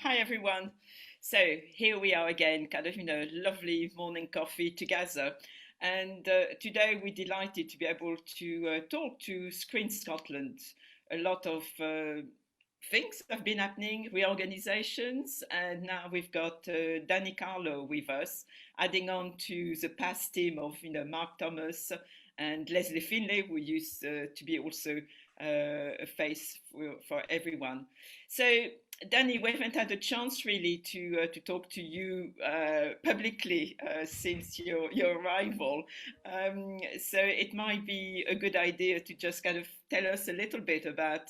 Hi everyone. So here we are again, lovely morning coffee together. And today we're delighted to be able to talk to Screen Scotland. A lot of things have been happening, reorganizations, and now we've got Dani Carlaw with us, adding on to the past team of Mark Thomas and Leslie Finlay, who used to be also a face for everyone. So Dani, we haven't had a chance really to talk to you publicly since your arrival. So it might be a good idea to just kind of tell us a little bit about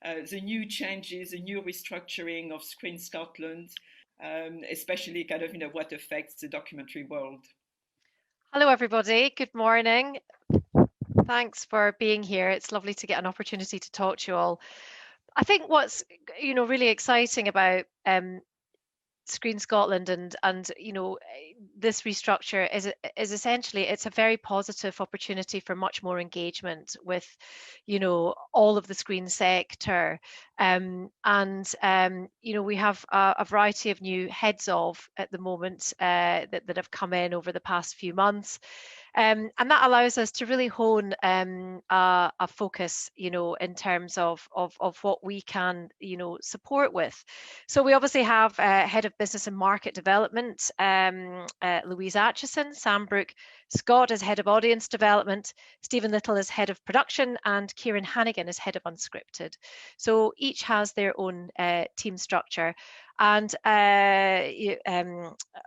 the new changes, the new restructuring of Screen Scotland, especially what affects the documentary world. Hello, everybody. Good morning. Thanks for being here. It's lovely to get an opportunity to talk to you all. I think what's really exciting about Screen Scotland and this restructure is essentially it's a very positive opportunity for much more engagement with all of the screen sector, and we have a variety of new heads of at the moment that have come in over the past few months. And that allows us to really hone a focus, in terms of what we can, support with. So we obviously have Head of Business and Market Development, Louise Atchison, Sam Brooke Scott as Head of Audience Development, Stephen Little as Head of Production, and Kieran Hannigan as Head of Unscripted. So each has their own team structure. And I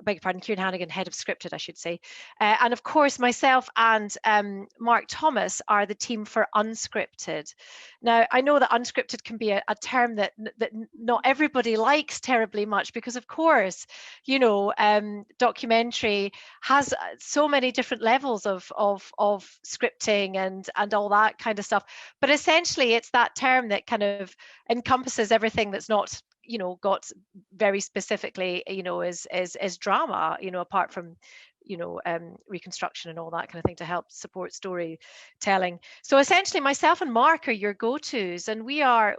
beg your pardon, Kieran Hannigan, Head of Scripted, I should say. And of course, myself and Mark Thomas are the team for Unscripted. Now, I know that unscripted can be a term that not everybody likes terribly much because, of course, documentary has so many different levels of scripting and all that kind of stuff. But essentially, it's that term that kind of encompasses everything that's not got very specifically as drama, apart from reconstruction and all that kind of thing to help support storytelling. So essentially myself and Mark are your go-tos, and we are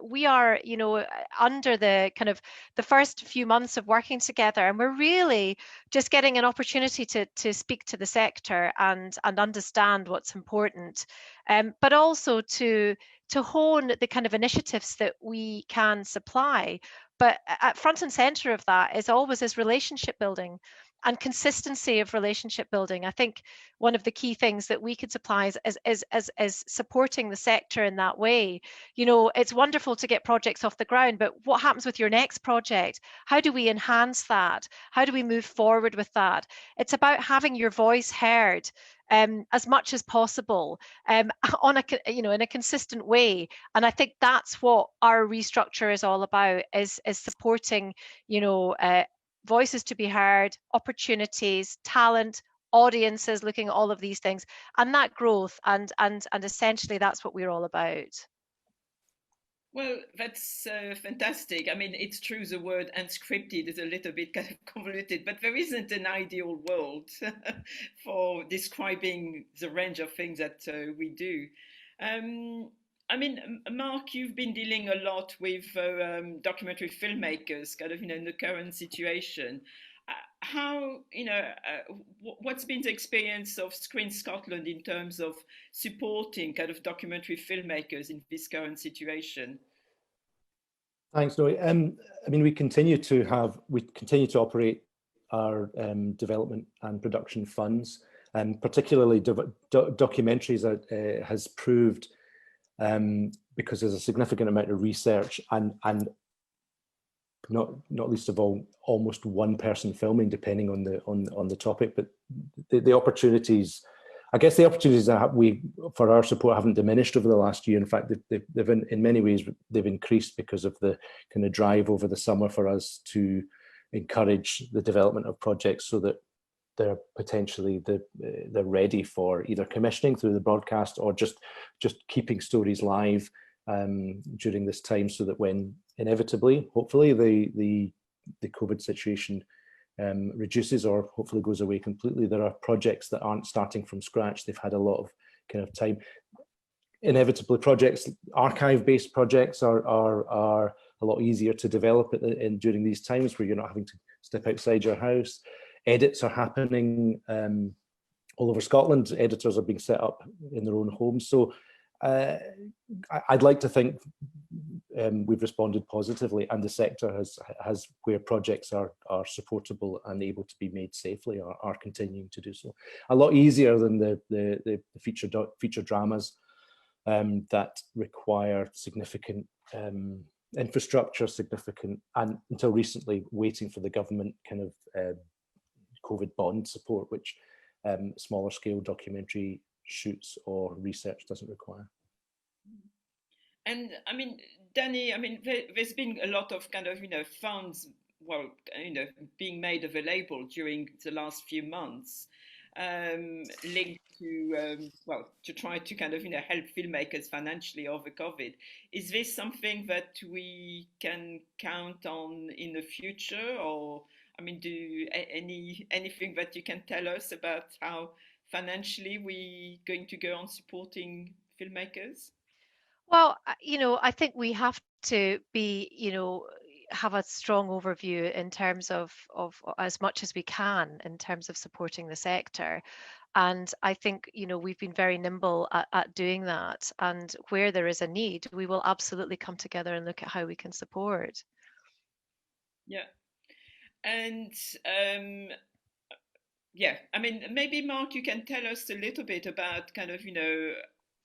under the kind of the first few months of working together, and we're really just getting an opportunity to speak to the sector and understand what's important, but also to hone the kind of initiatives that we can supply. But at front and center of that is always this relationship building and consistency of relationship building. I think one of the key things that we could supply is supporting the sector in that way. It's wonderful to get projects off the ground, but what happens with your next project? How do we enhance that? How do we move forward with that? It's about having your voice heard as much as possible, on in a consistent way. And I think that's what our restructure is all about, is supporting voices to be heard, opportunities, talent, audiences, looking at all of these things, and that growth, and essentially that's what we're all about. Well, that's fantastic. I mean, it's true the word unscripted is a little bit kind of convoluted, but there isn't an ideal world for describing the range of things that we do. I mean, Mark, you've been dealing a lot with documentary filmmakers, in the current situation. How, what's been the experience of Screen Scotland in terms of supporting kind of documentary filmmakers in this current situation? Thanks, Noe. I mean, we continue to operate our development and production funds, and particularly documentaries has proved, because there's a significant amount of research and not least of all, almost one person filming, depending on the topic. But the opportunities, I guess, that for our support haven't diminished over the last year. In fact, they've in many ways they've increased because of the kind of drive over the summer for us to encourage the development of projects so that they're potentially they're ready for either commissioning through the broadcast or just keeping stories live during this time, so that when inevitably, hopefully, the COVID situation reduces or hopefully goes away completely, there are projects that aren't starting from scratch. They've had a lot of kind of time. Inevitably, archive-based projects are a lot easier to develop it during these times where you're not having to step outside your house. Edits are happening all over Scotland. Editors are being set up in their own homes. So I'd like to think we've responded positively, and the sector has where projects are supportable and able to be made safely are continuing to do so. A lot easier than the feature dramas that require significant infrastructure, and until recently waiting for the government kind of COVID bond support, which smaller scale documentary shoots or research doesn't require. And I mean, Dani, I mean, there's been a lot of kind of, funds, well, being made available during the last few months, linked to, to try to kind of, help filmmakers financially over COVID. Is this something that we can count on in the future? Or, I mean, anything that you can tell us about how financially we're going to go on supporting filmmakers? Well, I think we have to be, have a strong overview in terms of as much as we can in terms of supporting the sector. And I think, we've been very nimble at doing that. And where there is a need, we will absolutely come together and look at how we can support. Yeah. And I mean, maybe Mark, you can tell us a little bit about kind of,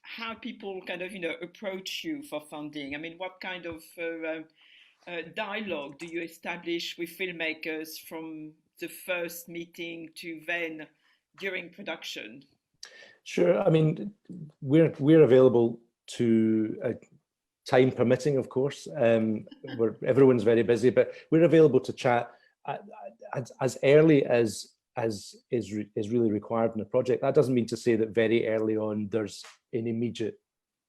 how people kind of, approach you for funding. I mean, what kind of dialogue do you establish with filmmakers from the first meeting to then during production? Sure. I mean, we're available to time permitting, of course. Everyone's very busy, but we're available to chat as early as is really required in a project. That doesn't mean to say that very early on there's an immediate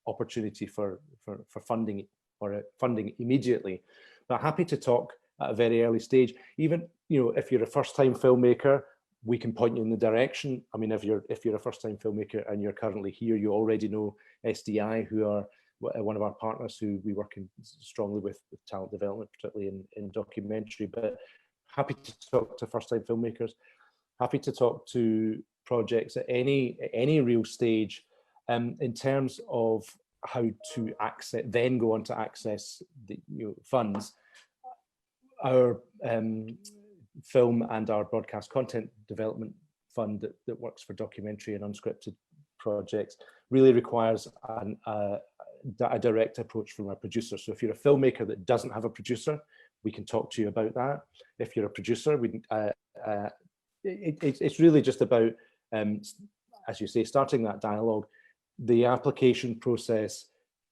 opportunity for funding or funding immediately. But happy to talk at a very early stage. Even if you're a first-time filmmaker, we can point you in the direction. I mean, if you're a first-time filmmaker and you're currently here, you already know SDI, who are one of our partners who we work strongly with talent development, particularly in documentary. But happy to talk to first-time filmmakers. Happy to talk to projects at any real stage in terms of how to then go on to access the funds. Our film and our broadcast content development fund that works for documentary and unscripted projects really requires a direct approach from our producer. So if you're a filmmaker that doesn't have a producer, we can talk to you about that. If you're a producer, it's really just about, as you say, starting that dialogue. The application process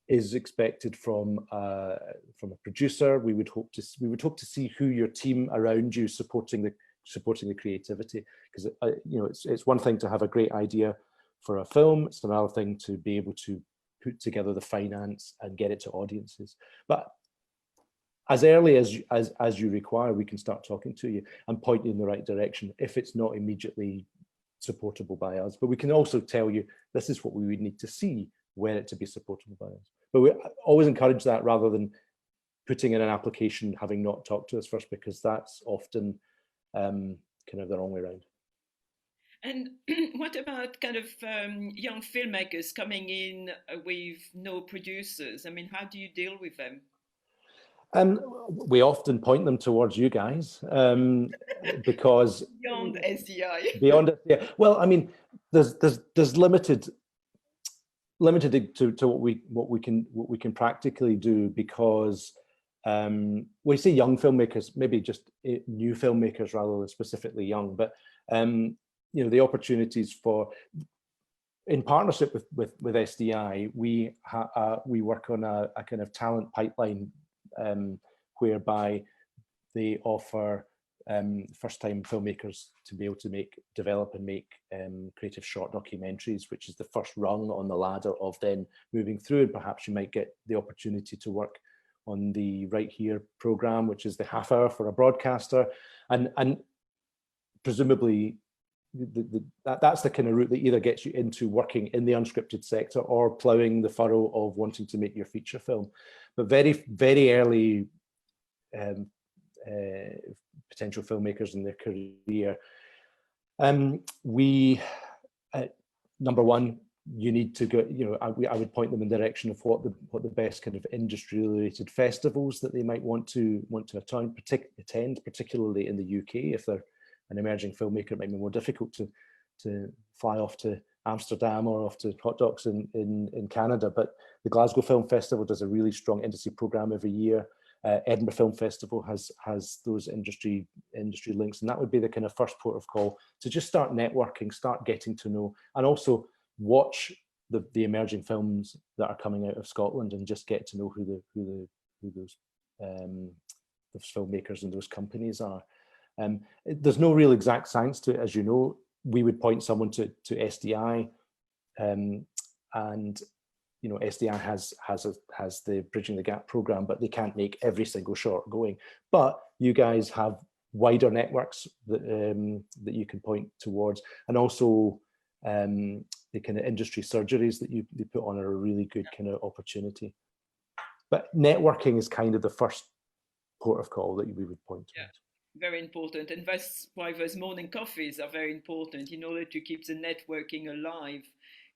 is expected from a producer. We would hope to see who your team around you supporting the creativity, because it's one thing to have a great idea for a film. It's another thing to be able to put together the finance and get it to audiences. But as early as you require, we can start talking to you and point you in the right direction if it's not immediately supportable by us. But we can also tell you this is what we would need to see were it to be supportable by us. But we always encourage that rather than putting in an application having not talked to us first, because that's often kind of the wrong way around. And what about kind of young filmmakers coming in with no producers? I mean, how do you deal with them? We often point them towards you guys because beyond SDI. Beyond it, yeah. Well, I mean, there's limited to what we can practically do, because we say young filmmakers, maybe just new filmmakers rather than specifically young, but the opportunities for, in partnership with SDI, we work on a kind of talent pipeline whereby they offer first-time filmmakers to be able to develop and make creative short documentaries, which is the first rung on the ladder of then moving through. And perhaps you might get the opportunity to work on the Right Here program, which is the half hour for a broadcaster, and presumably that's the kind of route that either gets you into working in the unscripted sector or ploughing the furrow of wanting to make your feature film. But very, very early potential filmmakers in their career. Number one, you need to go, I would point them in the direction of what the best kind of industry related festivals that they might want to attend, particularly in the UK. If they're an emerging filmmaker, it might be more difficult to fly off to Amsterdam or off to Hot Docs in Canada. But the Glasgow Film Festival does a really strong industry program every year. Edinburgh Film Festival has those industry links, and that would be the kind of first port of call to just start networking, start getting to know, and also watch the emerging films that are coming out of Scotland and just get to know who those filmmakers and those companies are. There's no real exact science to it, as you know. We would point someone to SDI, and SDI has the Bridging the Gap program, but they can't make every single short going. But you guys have wider networks that you can point towards, and also the kind of industry surgeries that you put on are a really good kind of opportunity. But networking is kind of the first port of call that we would point to. Yeah, very important, and that's why those morning coffees are very important in order to keep the networking alive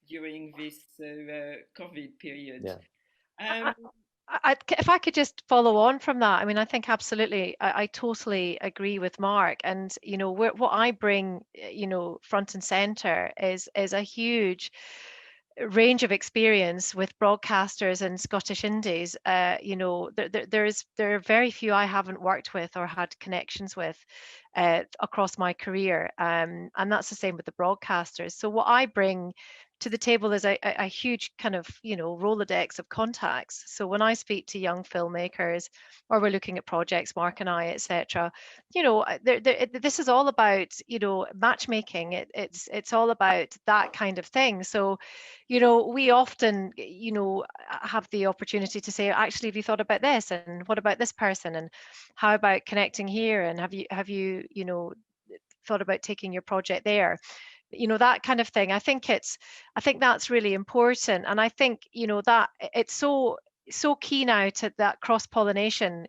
during this COVID period. Yeah. If I could just follow on from that, I mean, I think absolutely, I totally agree with Mark. And what I bring, front and center is a huge range of experience with broadcasters and Scottish indies. There are very few I haven't worked with or had connections with across my career, and that's the same with the broadcasters. So what I bring to the table is a huge kind of Rolodex of contacts. So when I speak to young filmmakers, or we're looking at projects, Mark and I, etc., this is all about matchmaking. It's all about that kind of thing. So we often have the opportunity to say, actually, have you thought about this, and what about this person, and how about connecting here, and have you thought about taking your project there, that kind of thing. I think that's really important, and I think that it's so key now to that cross-pollination,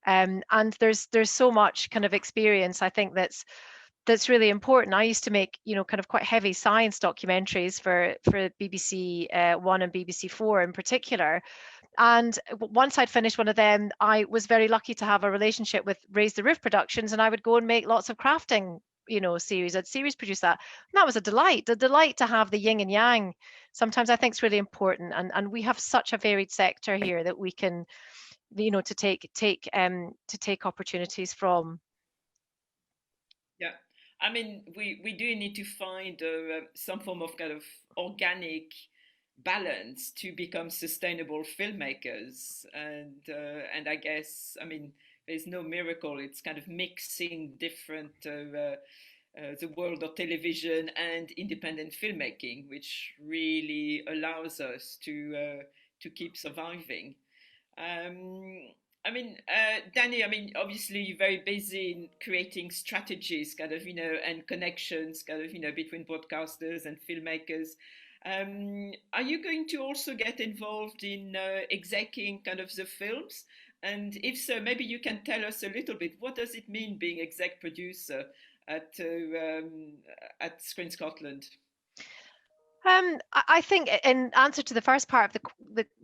and there's so much kind of experience, I think, that's really important. I used to make kind of quite heavy science documentaries for BBC One and BBC Four in particular. And once I'd finished one of them, I was very lucky to have a relationship with Raise the Roof Productions, and I would go and make lots of crafting series. I'd series produce that, and that was a delight to have the yin and yang. Sometimes I think it's really important, and we have such a varied sector here that we can to take opportunities from. Yeah, I mean, we do need to find some form of kind of organic balance to become sustainable filmmakers, and I guess, I mean, there's no miracle. It's kind of mixing different the world of television and independent filmmaking, which really allows us to keep surviving. I mean, Dani, I mean, obviously you're very busy in creating strategies, kind of, and connections, kind of, between broadcasters and filmmakers. Are you going to also get involved in execing kind of the films? And if so, maybe you can tell us a little bit, what does it mean being exec producer at Screen Scotland? I think, in answer to the first part of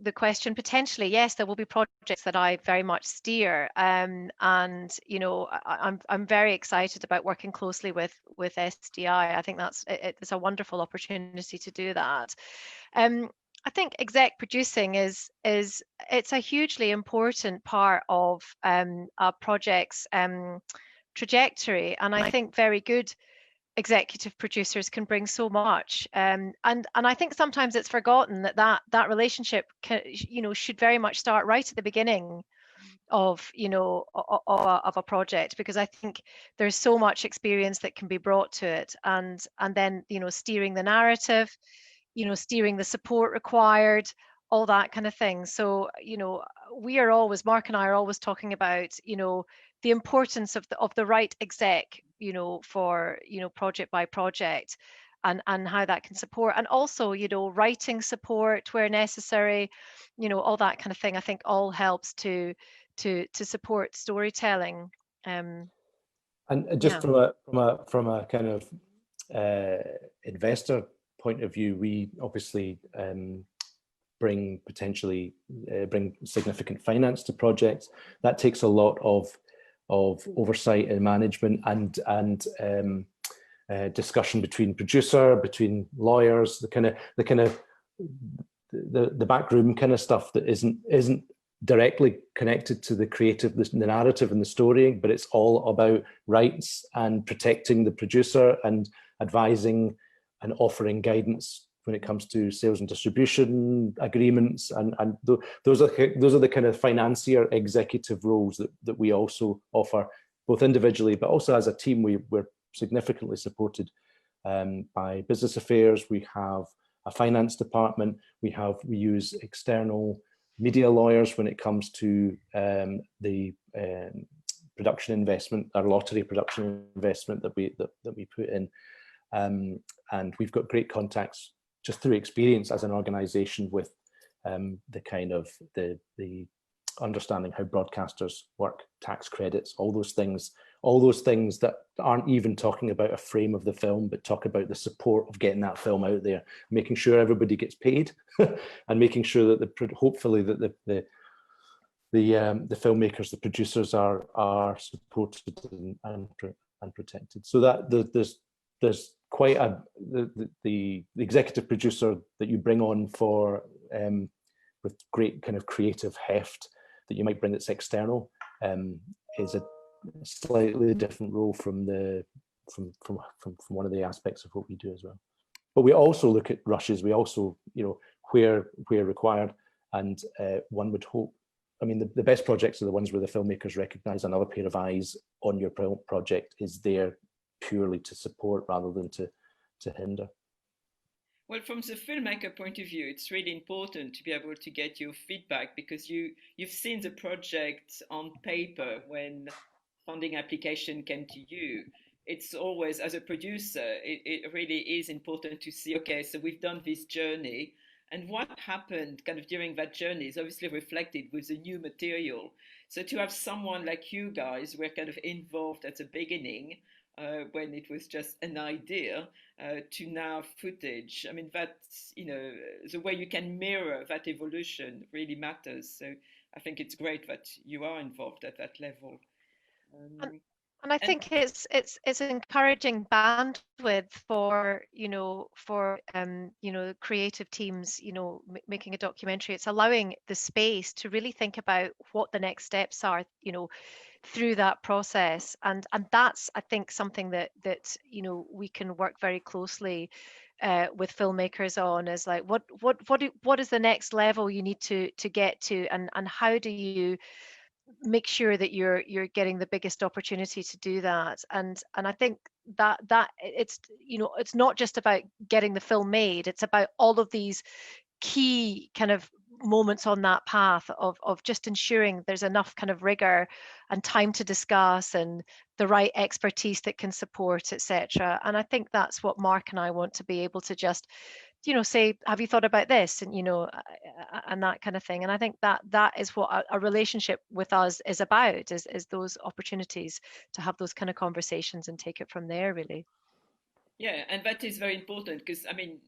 the question, potentially yes, there will be projects that I very much steer, and I'm very excited about working closely with SDI. I think it's a wonderful opportunity to do that. I think exec producing is it's a hugely important part of a project's trajectory, and I think very good executive producers can bring so much, and I think sometimes it's forgotten that relationship should very much start right at the beginning of of a project, because I think there's so much experience that can be brought to it, and then steering the narrative, steering the support required, all that kind of thing. So Mark and I are always talking about the importance of the right exec for project by project, and how that can support, and also, you know, writing support where necessary, you know, all that kind of thing, I think all helps to support storytelling. And just Yeah. from a kind of investor point of view, we obviously bring significant finance to projects. That takes a lot of oversight and management and discussion between producer, between lawyers, the backroom kind of stuff that isn't directly connected to the creative, the narrative and the story, but it's all about rights and protecting the producer and advising and offering guidance when it comes to sales and distribution agreements, and those are the kind of financier executive roles that we also offer, both individually but also as a team. We're significantly supported by business affairs. We have a finance department. We use external media lawyers when it comes to the production investment, our lottery production investment that we put in, and we've got great contacts just through experience as an organization with the kind of the understanding how broadcasters work, tax credits, all those things that aren't even talking about a frame of the film, but talk about the support of getting that film out there, making sure everybody gets paid and making sure that hopefully that the filmmakers, the producers are supported and protected. So that there's quite the executive producer that you bring on for with great kind of creative heft that you might bring that's external is a slightly different role from one of the aspects of what we do as well. But we also look at rushes. We also, you know, where required, and one would hope, I mean, the best projects are the ones where the filmmakers recognize another pair of eyes on your project is there purely to support rather than to hinder. Well, from the filmmaker point of view, it's really important to be able to get your feedback, because you've seen the project on paper when funding application came to you. It's always, as a producer, it really is important to see, okay, so we've done this journey, and what happened kind of during that journey is obviously reflected with the new material. So to have someone like you guys were kind of involved at the beginning, when it was just an idea, to now footage. I mean, that's, you know, the way you can mirror that evolution really matters. So I think it's great that you are involved at that level. And I think it's encouraging bandwidth for, you know, creative teams, you know, making a documentary. It's allowing the space to really think about what the next steps are, you know, through that process, and that's, I think, something that you know, we can work very closely with filmmakers on, is like what is the next level you need to get to, and how do you make sure that you're getting the biggest opportunity to do that. And I think that it's, you know, it's not just about getting the film made, it's about all of these key kind of moments on that path of just ensuring there's enough kind of rigor and time to discuss and the right expertise that can support, etc. And I think that's what Mark and I want to be able to just, you know, say, have you thought about this? And, you know, and that kind of thing. And I think that is what a relationship with us is about, is those opportunities to have those kind of conversations and take it from there, really. Yeah, and that is very important, because I mean,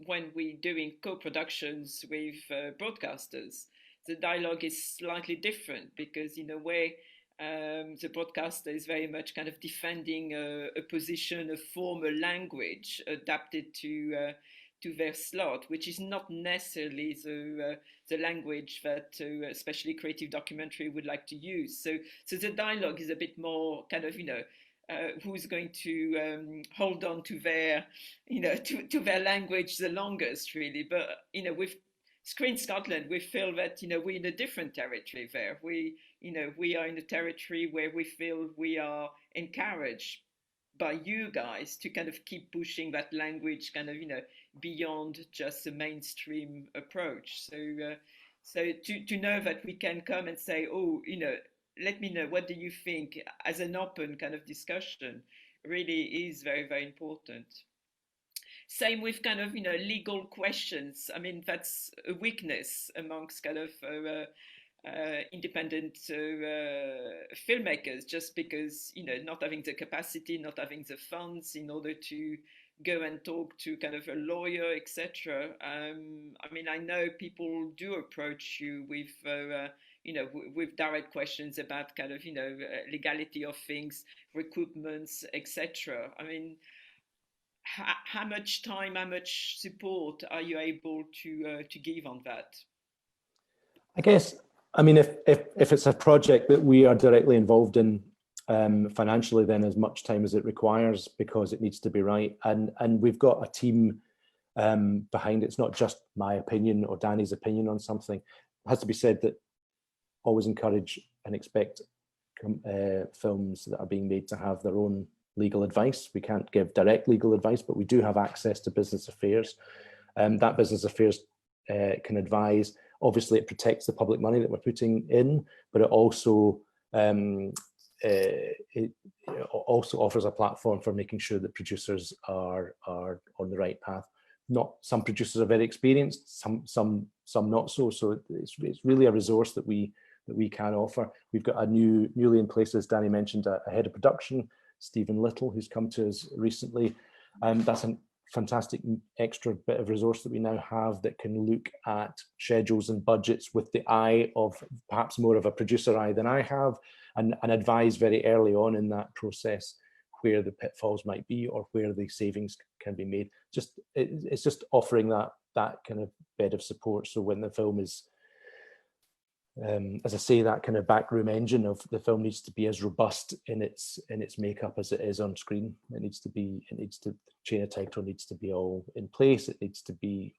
when we're doing co-productions with broadcasters, the dialogue is slightly different, because in a way, the broadcaster is very much kind of defending a position, a form, a language adapted to their slot, which is not necessarily the language that especially creative documentary would like to use. So the dialogue is a bit more kind of, you know, who's going to hold on to their, you know, to their language the longest, really. But, you know, with Screen Scotland, we feel that, you know, we're in a different territory there. We are in a territory where we feel we are encouraged by you guys to kind of keep pushing that language kind of, you know, beyond just the mainstream approach. So to know that we can come and say, oh, you know, let me know, what do you think, as an open kind of discussion, really is very, very important. Same with kind of, legal questions. I mean, that's a weakness amongst kind of independent filmmakers, just because, not having the capacity, not having the funds in order to go and talk to kind of a lawyer, etc. I mean, I know people do approach you with, with direct questions about kind of, legality of things, recoupments, etc. I mean, how much time, how much support are you able to give on that? I guess, I mean, if it's a project that we are directly involved in financially, then as much time as it requires, because it needs to be right. And we've got a team behind it. It's not just my opinion or Dani's opinion on something. It has to be said that always encourage and expect films that are being made to have their own legal advice. We can't give direct legal advice, but we do have access to business affairs. That business affairs can advise. Obviously, it protects the public money that we're putting in, but it also offers a platform for making sure that producers are on the right path. Not some producers are very experienced, some not so. So it's really a resource that we can offer. We've got a newly in place, as Dani mentioned, a head of production, Stephen Little, who's come to us recently. That's a fantastic extra bit of resource that we now have that can look at schedules and budgets with the eye of perhaps more of a producer eye than I have, and advise very early on in that process where the pitfalls might be or where the savings can be made. It's just offering that kind of bed of support. So when the film is, as I say, that kind of backroom engine of the film needs to be as robust in its makeup as it is on screen. Chain of title needs to be all in place. It needs to be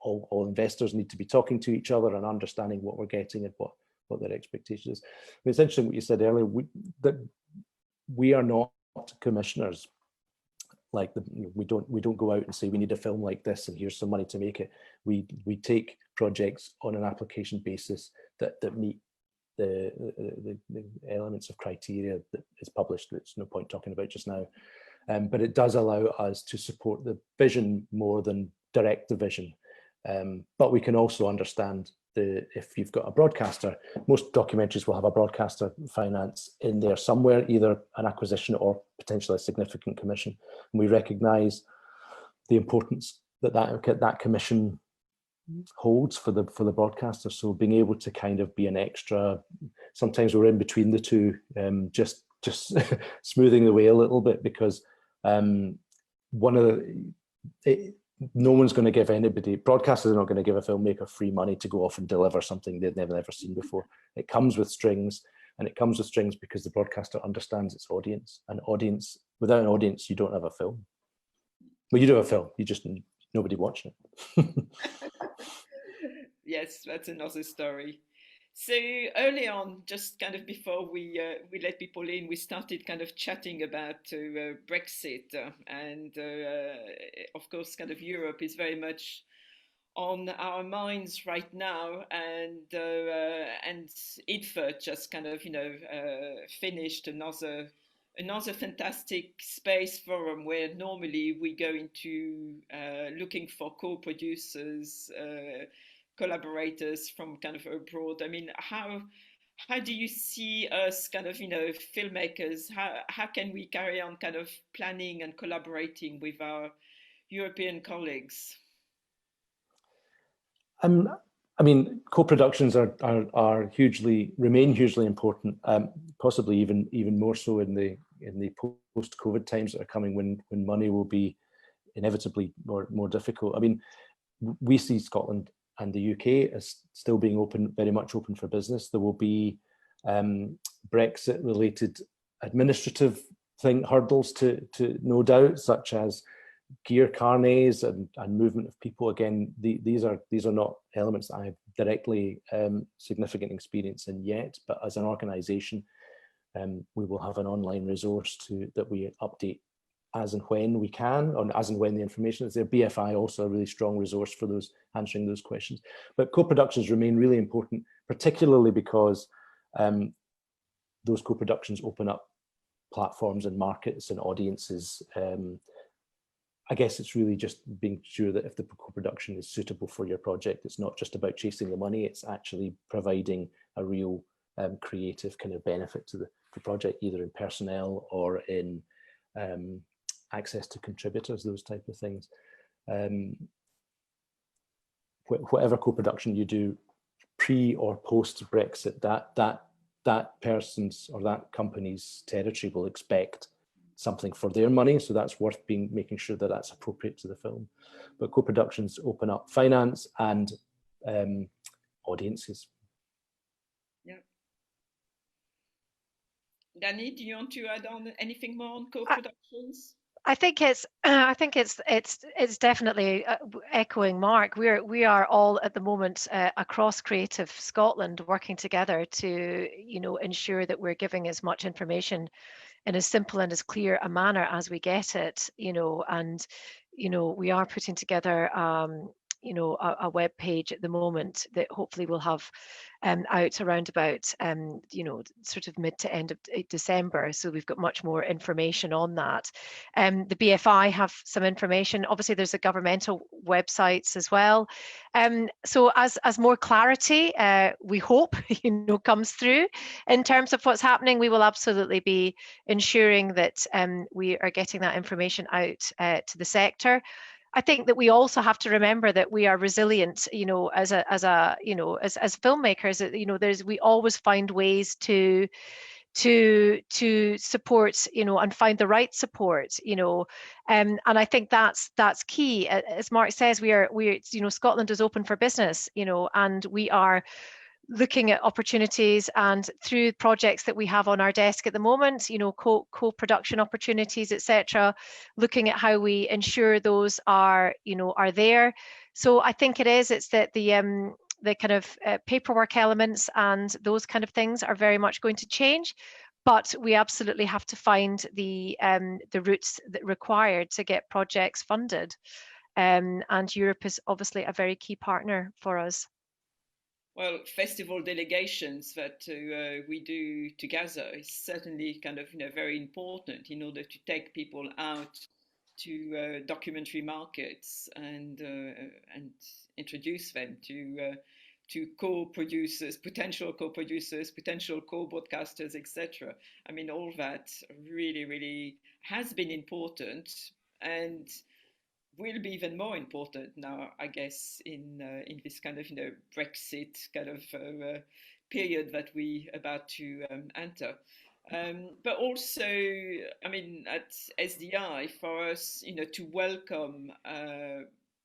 all investors need to be talking to each other and understanding what we're getting and what their expectation is. I mean, it's interesting what you said earlier, that we are not commissioners. Like we don't go out and say we need a film like this and here's some money to make it. We take projects on an application basis that meet the elements of criteria that is published. It's no point talking about just now, but it does allow us to support the vision more than direct the vision. But we can also understand if you've got a broadcaster, most documentaries will have a broadcaster finance in there somewhere, either an acquisition or potentially a significant commission. And we recognise the importance that commission holds for the broadcaster. So being able to kind of be an extra, sometimes we're in between the two, just smoothing the way a little bit, because no one's going to give anybody, broadcasters are not going to give a filmmaker free money to go off and deliver something they've never seen before. It comes with strings, and it comes with strings because the broadcaster understands its audience. Without an audience, you don't have a film. Well, you do have a film, you just nobody watching it. Yes, that's another story. So early on, just kind of before we let people in, we started kind of chatting about Brexit, and of course, kind of Europe is very much on our minds right now, and IDFA just kind of finished another fantastic space forum where normally we go into looking for co-producers, collaborators from kind of abroad. I mean, how do you see us kind of, filmmakers, how can we carry on kind of planning and collaborating with our European colleagues? I mean, co-productions remain hugely important, possibly even more so in the post-COVID times that are coming, when money will be inevitably more difficult. I mean, we see Scotland and the UK as still being very much open for business. There will be Brexit-related administrative hurdles to no doubt, such as gear carnets and movement of people. Again, these are not elements that I have directly significant experience in yet, but as an organisation, we will have an online resource that we update as and when we can, or as and when the information is there. BFI also a really strong resource for answering those questions. But co-productions remain really important, particularly because those co-productions open up platforms and markets and audiences I guess it's really just being sure that if the co-production is suitable for your project, it's not just about chasing the money, it's actually providing a real creative kind of benefit to the project, either in personnel or in access to contributors, those type of things. Whatever co-production you do, pre or post Brexit, that person's or that company's territory will expect something for their money, so that's worth making sure that that's appropriate to the film. But co-productions open up finance and audiences. Yeah. Dani, do you want to add on anything more on co-productions? I think it's definitely echoing Mark. We are all at the moment across Creative Scotland working together to, you know, ensure that we're giving as much information in as simple and as clear a manner as we get it, you know, and, you know, we are putting together you know, a web page at the moment that hopefully will have out around about you know, sort of mid to end of December, so we've got much more information on that. The BFI have some information. Obviously there's the governmental websites as well, so as more clarity we hope, you know, comes through in terms of what's happening, we will absolutely be ensuring that we are getting that information out to the sector. I think that we also have to remember that we are resilient, you know, as filmmakers. You know, we always find ways to support, you know, and find the right support, you know, and I think that's key. As Mark says, we're you know, Scotland is open for business, you know, and we are looking at opportunities, and through projects that we have on our desk at the moment, you know, co-production opportunities, etc., looking at how we ensure those are, you know, are there. So I think it's that the kind of paperwork elements and those kind of things are very much going to change, but we absolutely have to find the routes that required to get projects funded, and Europe is obviously a very key partner for us. Well, festival delegations that we do together is certainly kind of, you know, very important in order to take people out to documentary markets and introduce them to co-producers, potential co-producers, potential co-broadcasters, etc. I mean, all that really, really has been important and will be even more important now, I guess, in this kind of, you know, Brexit kind of period that we about to enter. But also, I mean, at SDI, for us, you know, to welcome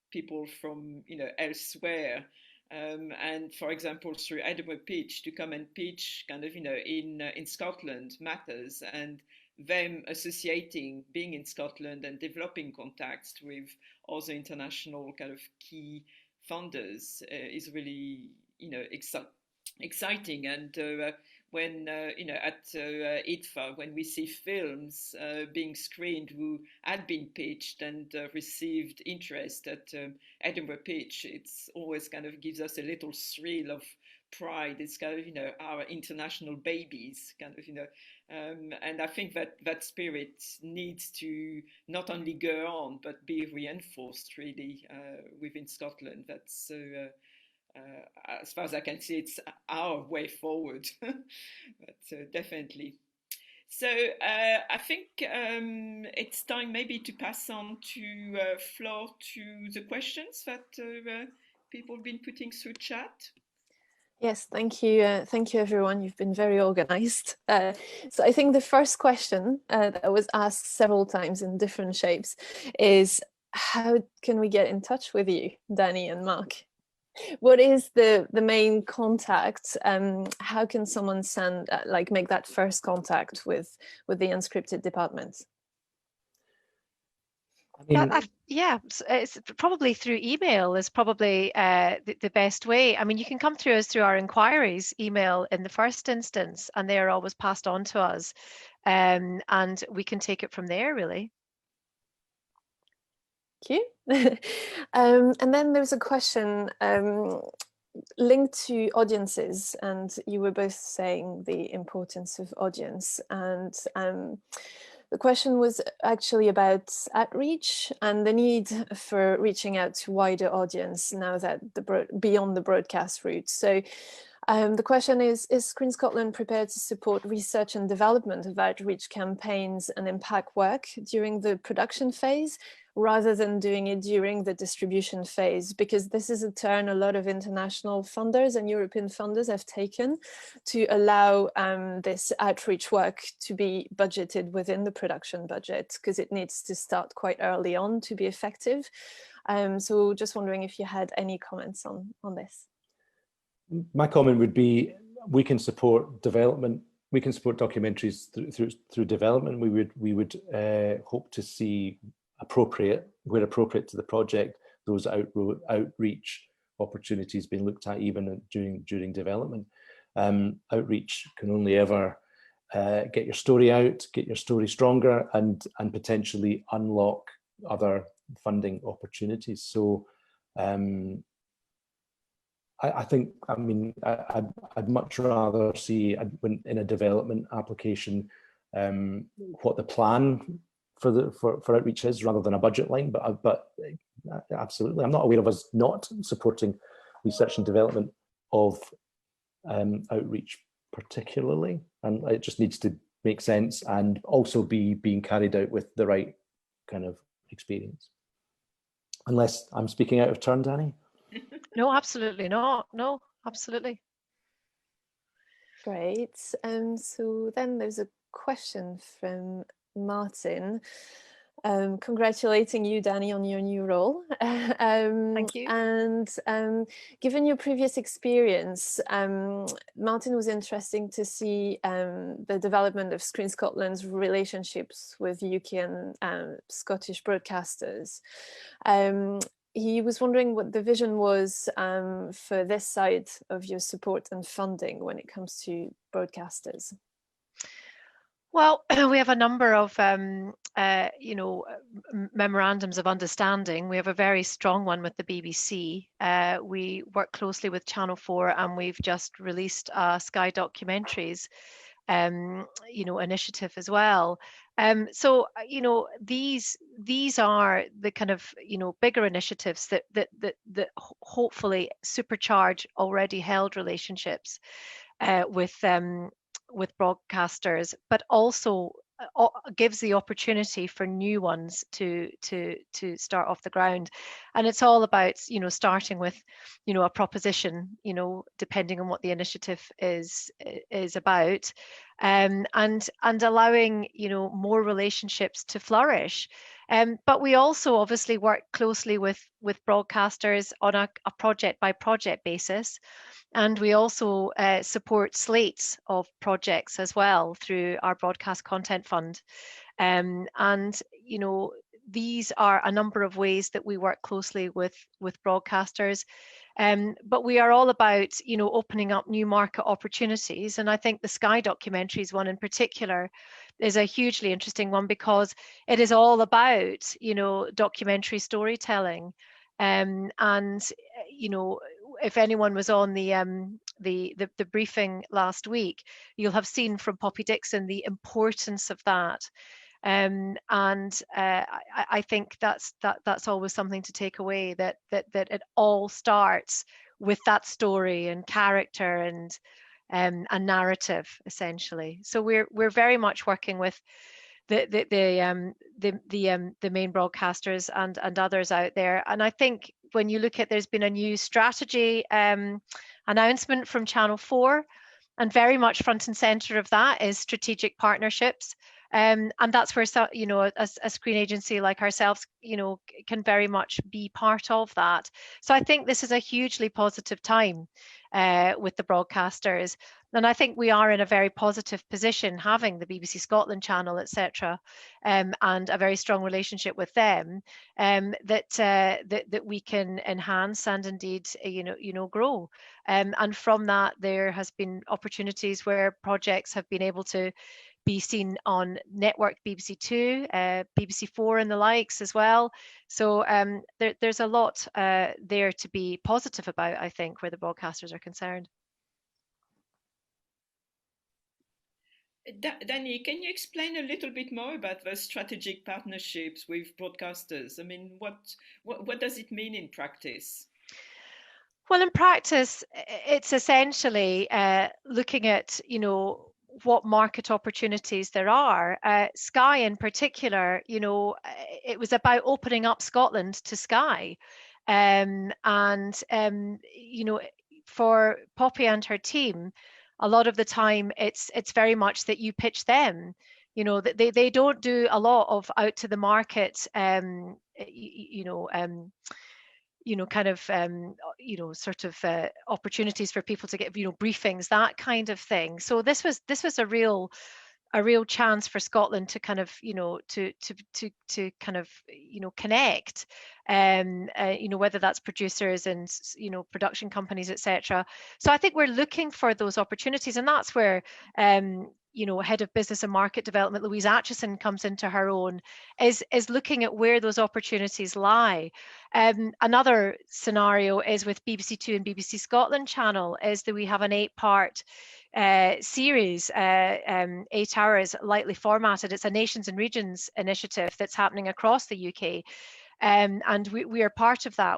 people from, you know, elsewhere, and for example, through Edinburgh Pitch, to come and pitch kind of, you know, in Scotland matters, and them associating being in Scotland and developing contacts with other international kind of key funders is really, you know, exciting. And when you know, at IDFA, when we see films being screened who had been pitched and received interest at Edinburgh Pitch, it's always kind of gives us a little thrill of pride. It's kind of, you know, our international babies, kind of, you know, and I think that spirit needs to not only go on but be reinforced really within Scotland. That's as far as I can see, it's our way forward. But definitely. So I think it's time maybe to pass on to floor to the questions that people have been putting through chat. Yes, thank you everyone. You've been very organized. So I think the first question that was asked several times in different shapes is, how can we get in touch with you, Dani and Mark? What is the main contact? How can someone send make that first contact with the Unscripted department? I mean, yeah, it's probably through email is probably the best way. I mean, you can come through us through our inquiries email in the first instance, and they are always passed on to us, and we can take it from there, really. Thank you. And then there's a question linked to audiences, and you were both saying the importance of audience, and The question was actually about outreach and the need for reaching out to wider audience now that beyond the broadcast route. So the question is Screen Scotland prepared to support research and development of outreach campaigns and impact work during the production phase, rather than doing it during the distribution phase? Because this is a turn a lot of international funders and European funders have taken to allow this outreach work to be budgeted within the production budget, because it needs to start quite early on to be effective. So just wondering if you had any comments on this. My comment would be, we can support development. We can support documentaries through development. We would hope to see where appropriate to the project, those outreach opportunities being looked at even during development. Outreach can only ever get your story out, get your story stronger, and potentially unlock other funding opportunities. So I'd much rather see in a development application what the plan for outreach is, rather than a budget line. But absolutely, I'm not aware of us not supporting research and development of outreach particularly, and it just needs to make sense and also be being carried out with the right kind of experience. Unless I'm speaking out of turn, Dani? No, absolutely not. No, absolutely. Great. So then there's a question from Martin, congratulating you, Dani, on your new role. Thank you. And given your previous experience, Martin was interesting to see the development of Screen Scotland's relationships with UK and Scottish broadcasters. He was wondering what the vision was for this side of your support and funding when it comes to broadcasters. Well, we have a number of, memorandums of understanding. We have a very strong one with the BBC. We work closely with Channel 4, and we've just released a Sky Documentaries, initiative as well. So these are the kind of bigger initiatives that hopefully supercharge already held relationships with broadcasters, but also gives the opportunity for new ones to start off the ground. And it's all about starting with a proposition, depending on what the initiative is about, and allowing more relationships to flourish. But we also obviously work closely with broadcasters on a project by project basis. And we also support slates of projects as well through our Broadcast Content Fund. These are a number of ways that we work closely with broadcasters. But we are all about, opening up new market opportunities. And I think the Sky Documentaries one in particular is a hugely interesting one, because it is all about, documentary storytelling. If anyone was on the briefing last week, you'll have seen from Poppy Dixon the importance of that. I think that's always something to take away, that it all starts with that story and character and a narrative, essentially. So we're very much working with the main broadcasters and others out there. And I think when you look at, there's been a new strategy announcement from Channel 4, and very much front and center of that is strategic partnerships. And that's where, a screen agency like ourselves, can very much be part of that. So I think this is a hugely positive time with the broadcasters. And I think we are in a very positive position, having the BBC Scotland channel, etc., and a very strong relationship with them, that we can enhance and indeed, grow. And from that, there has been opportunities where projects have been able to be seen on network BBC 2, BBC 4 and the likes as well. So there's a lot there to be positive about, I think, where the broadcasters are concerned. Dani, can you explain a little bit more about the strategic partnerships with broadcasters? I mean, what does it mean in practice? Well, in practice, it's essentially looking at, what market opportunities there are. Sky in particular, it was about opening up Scotland to Sky. For Poppy and her team, a lot of the time it's very much that you pitch them. That they don't do a lot of out to the market, opportunities for people to get, briefings, that kind of thing. So this was a real chance for Scotland to kind of, to kind of, connect, whether that's producers and, production companies, etc. So I think we're looking for those opportunities, and that's where, head of business and market development, Louise Atchison, comes into her own, is looking at where those opportunities lie. Another scenario is with BBC Two and BBC Scotland Channel, is that we have an 8-part series, 8 hours, lightly formatted. It's a Nations and Regions initiative that's happening across the UK. And we are part of that.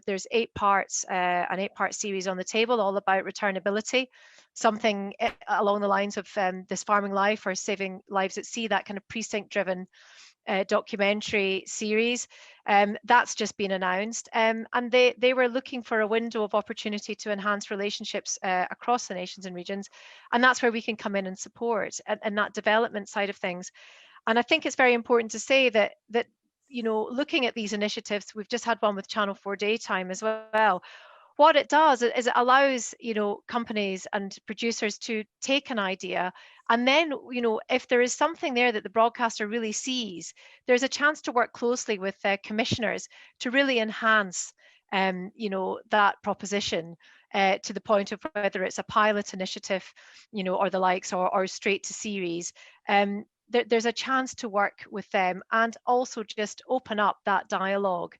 There's 8 parts, an 8-part series on the table, all about returnability, something along the lines of This Farming Life or Saving Lives at Sea, that kind of precinct-driven documentary series. That's just been announced, and they were looking for a window of opportunity to enhance relationships across the nations and regions, and that's where we can come in and support and that development side of things. And I think it's very important to say that looking at these initiatives, we've just had one with Channel 4 Daytime as well. What it does is it allows, companies and producers to take an idea, and then, if there is something there that the broadcaster really sees, there's a chance to work closely with commissioners to really enhance, that proposition to the point of whether it's a pilot initiative, or the likes, or straight to series. There's a chance to work with them and also just open up that dialogue.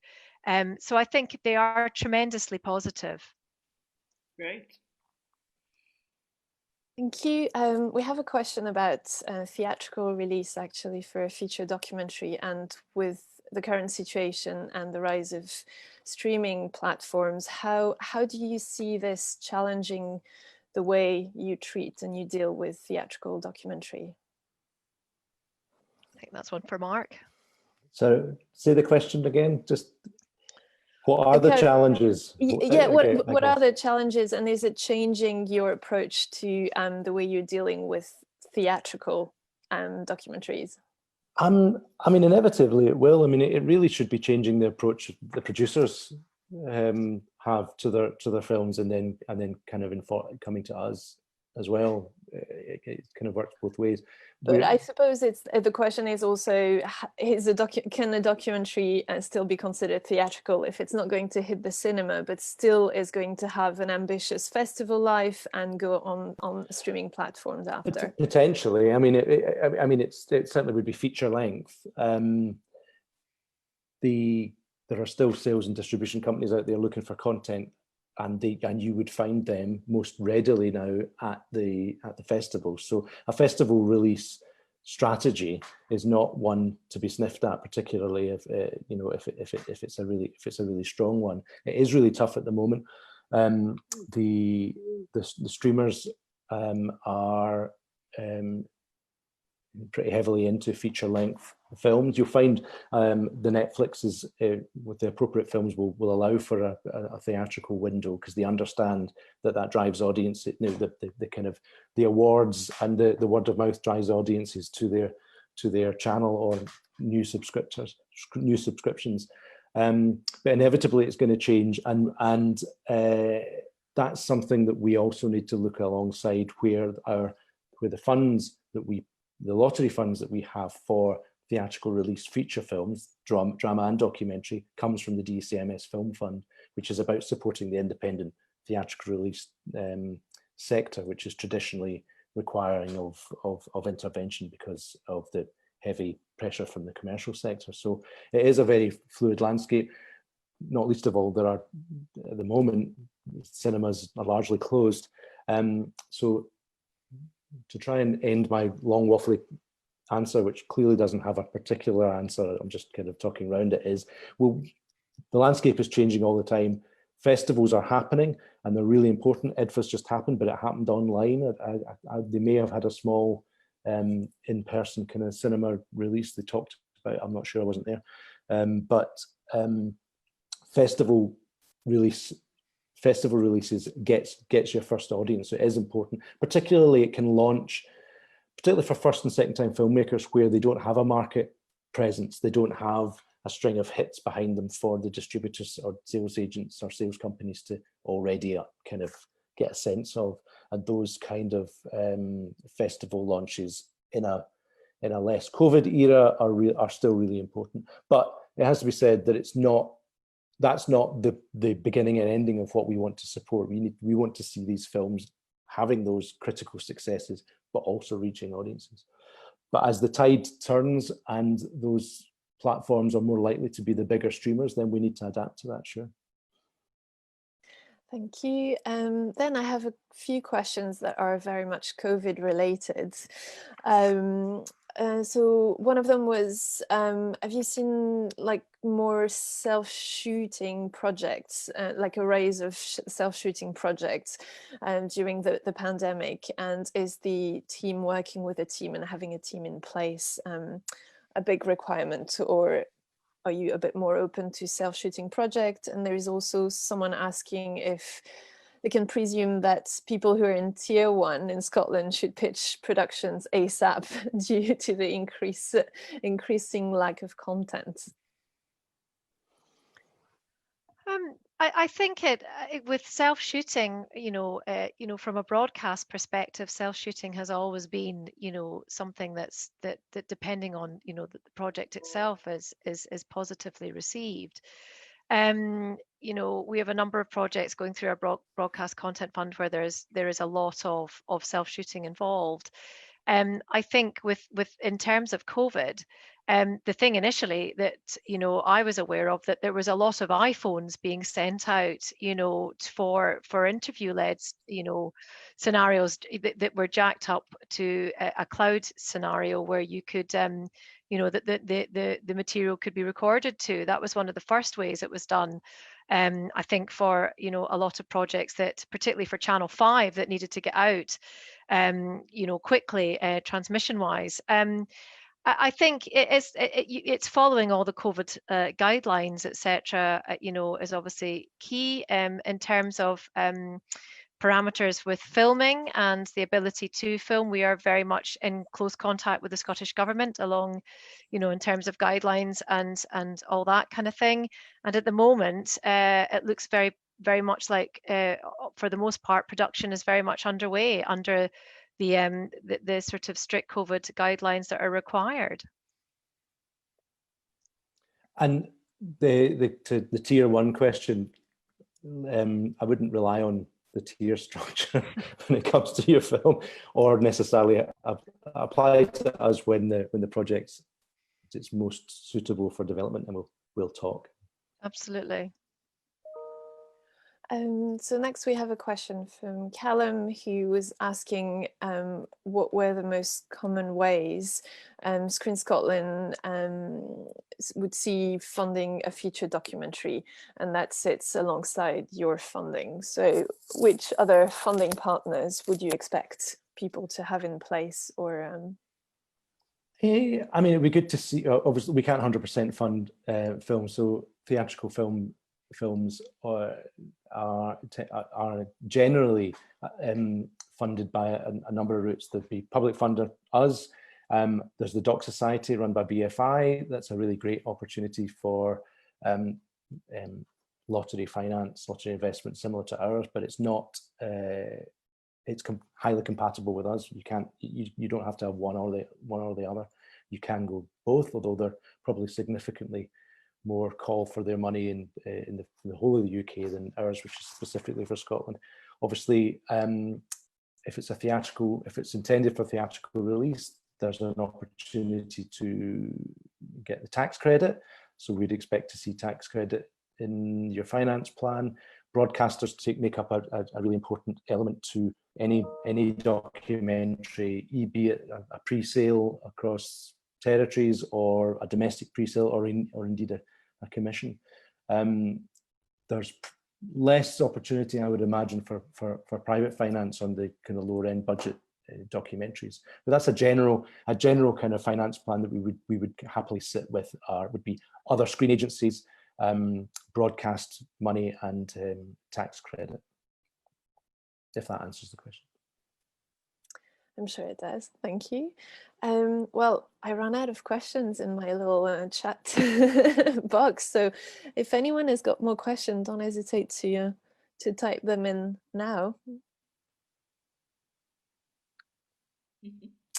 So I think they are tremendously positive. Great. Thank you. We have a question about theatrical release, actually, for a feature documentary, and with the current situation and the rise of streaming platforms, how do you see this challenging the way you treat and you deal with theatrical documentary? I think that's one for Mark. So say the question again, just what are the challenges? Yeah, what are the challenges, and is it changing your approach to the way you're dealing with theatrical documentaries? I mean, inevitably it will. I mean, it really should be changing the approach the producers have to their films, and then kind of coming to us as well. It kind of works both ways. But I suppose the question is also, can a documentary still be considered theatrical if it's not going to hit the cinema, but still is going to have an ambitious festival life and go on streaming platforms after? Potentially. I mean, it certainly would be feature length. There are still sales and distribution companies out there looking for content, and you would find them most readily now at the festival. So a festival release strategy is not one to be sniffed at, particularly if it's a really strong one. It is really tough at the moment. The streamers are pretty heavily into feature length films. You'll find the Netflixes with the appropriate films will allow for a theatrical window, because they understand that drives audience. The kind of the awards and the word of mouth drives audiences to their channel or new subscriptions. But inevitably it's going to change, and that's something that we also need to look alongside, where the lottery funds that we have for theatrical release feature films, drama and documentary, comes from the DCMS Film Fund, which is about supporting the independent theatrical release sector, which is traditionally requiring of intervention because of the heavy pressure from the commercial sector. So it is a very fluid landscape. Not least of all, there are, at the moment, cinemas are largely closed. So to try and end my long waffly answer, which clearly doesn't have a particular answer, I'm just kind of talking around it, is, well, the landscape is changing all the time. Festivals are happening and they're really important. IDFA's just happened, but it happened online. They may have had a small in-person kind of cinema release they talked about. I'm not sure, I wasn't there. But festival releases gets your first audience. So it is important. Particularly it can launch, particularly for first and second time filmmakers where they don't have a market presence. They don't have a string of hits behind them for the distributors or sales agents or sales companies to already kind of get a sense of. And those kind of festival launches in a less COVID era are still really important. But it has to be said that that's not the beginning and ending of what we want to support. We want to see these films having those critical successes, but also reaching audiences. But as the tide turns and those platforms are more likely to be the bigger streamers, then we need to adapt to that, sure. Thank you. Then I have a few questions that are very much COVID related. So one of them was, have you seen like more self-shooting projects, like arrays of self-shooting projects during the pandemic? And is the team working with a team and having a team in place a big requirement, or are you a bit more open to self-shooting project? And there is also someone asking if they can presume that people who are in tier 1 in Scotland should pitch productions ASAP due to the increasing lack of content. I think with self-shooting, from a broadcast perspective, self-shooting has always been, something that depending on, the project itself is positively received. We have a number of projects going through our broadcast content fund where there is a lot of self-shooting involved. I think in terms of COVID, the thing initially that I was aware of, that there was a lot of iPhones being sent out, for interview-led, scenarios that were jacked up to a cloud scenario where you could, the material could be recorded to. That was one of the first ways it was done. I think for a lot of projects that, particularly for Channel 5, that needed to get out, quickly, transmission-wise. I think it's following all the COVID guidelines, etc. Is obviously key in terms of parameters with filming and the ability to film. We are very much in close contact with the Scottish Government along, in terms of guidelines and all that kind of thing. And at the moment, it looks very, very much like, for the most part, production is very much underway under the sort of strict COVID guidelines that are required. And the tier 1 question, I wouldn't rely on the tier structure when it comes to your film, or necessarily apply to us when the project's it's most suitable for development, and we'll talk. Absolutely. So next we have a question from Callum, who was asking what were the most common ways Screen Scotland would see funding a feature documentary, and that sits alongside your funding. So which other funding partners would you expect people to have in place? Or I mean, it'd be good to see. Obviously, we can't 100% fund films, so theatrical films are generally funded by a number of routes. There'd be public funder, us. There's the Doc Society run by BFI. That's a really great opportunity for lottery finance, lottery investment similar to ours, but it's not. It's highly compatible with us. You don't have to have one or the other. You can go both, although they're probably significantly more call for their money in the whole of the UK than ours, which is specifically for Scotland. Obviously, if it's intended for theatrical release, there's an opportunity to get the tax credit. So we'd expect to see tax credit in your finance plan. broadcasters make up a really important element to any documentary, be it a pre-sale across territories or a domestic pre-sale or indeed a commission. There's less opportunity, I would imagine, for private finance on the kind of lower end budget documentaries, but that's a general kind of finance plan that we would happily sit with. Would be other screen agencies, broadcast money, and tax credit. If that answers the question. I'm sure it does. Thank you. Well, I ran out of questions in my little chat box. So if anyone has got more questions, don't hesitate to type them in now.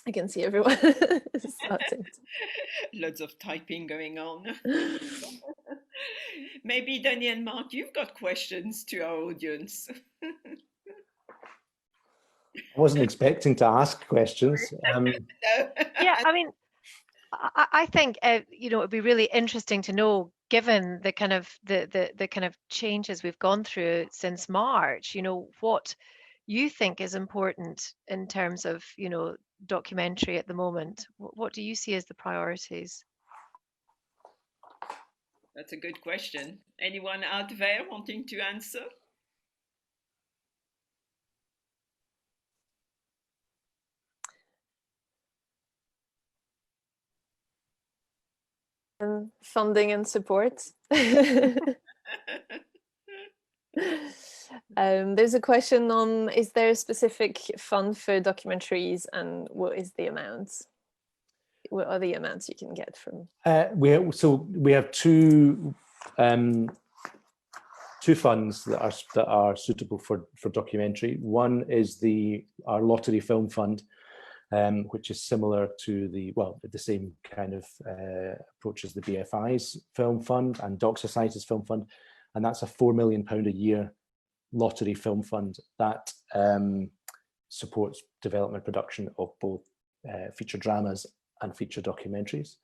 I can see everyone starting. Loads of typing going on. Maybe Dani and Mark, you've got questions to our audience. I wasn't expecting to ask questions. No. Yeah, I mean, I think you know, it'd be really interesting to know, given the kind of the kind of changes we've gone through since March, you know, what you think is important in terms of, you know, documentary at the moment. What do you see as the priorities? That's a good question. Anyone out there wanting to answer? Funding and support. There's a question on, is there a specific fund for documentaries, and what is the amount? What are the amounts you can get from? We have two funds that are suitable for documentary. One is our lottery film fund, which is similar to the same kind of approach as the BFI's film fund and Doc Society's film fund, and that's a £4 million a year lottery film fund that supports development production of both feature dramas and feature documentaries.